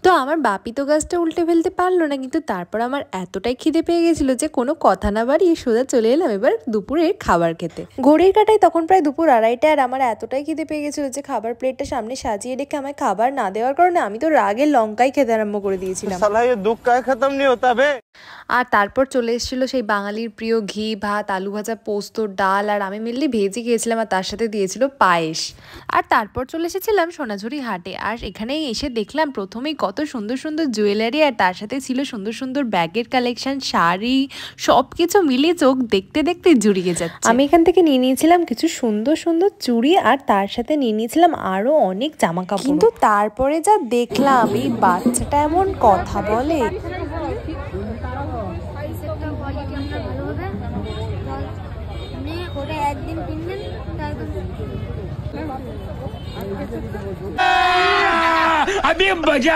তো আমার বাপি তো গাছটা উল্টে ফেলতে পারলো না, কিন্তু তারপর আমার এতটাই খিদে পেয়ে গেছিল যে কোনো কথা না বাড়িয়ে সোজা চলে এলাম এবার দুপুরের খাবার খেতে। ঘড়ির কাঁটায় তখন প্রায় দুপুর 2:30, আর আমার এতটাই খিদে পেয়ে গেছিল যে খাবার প্লেটটা সামনে সাজিয়ে রেখে আমায় খাবার না দেওয়ার কারণে আমি তো রাগে লঙ্কাই খেতে আরম্ভ করে দিয়েছিলাম। আর তারপর চলে এসেছিল সেই বাঙালির প্রিয় ঘি ভাত, আলু ভাজা, পোস্ত, ডাল, আর আমি মেনলি ভেজই খেয়েছিলাম, আর তার সাথে দিয়েছিল পায়েস। আর তারপর চলে এসেছিলাম সোনাঝুরি হাটে, আর এখানে এসে দেখলাম প্রথমেই কত সুন্দর সুন্দর জুয়েলারি, আর তার সাথে ছিল সুন্দর সুন্দর ব্যাগের কালেকশন, শাড়ি, সব কিছু মিলিয়ে চোখ দেখতে দেখতে জুড়িয়ে যাচ্ছে। আমি এখান থেকে নিয়ে নিয়েছিলাম কিছু সুন্দর সুন্দর চুড়ি, আর তার সাথে নিয়ে নিয়েছিলাম আরো অনেক জামা কাপড়। কিন্তু তারপরে যা দেখলাম এই বাচ্চাটা এমন কথা বলে। একদিন কিনবেন अभी मजा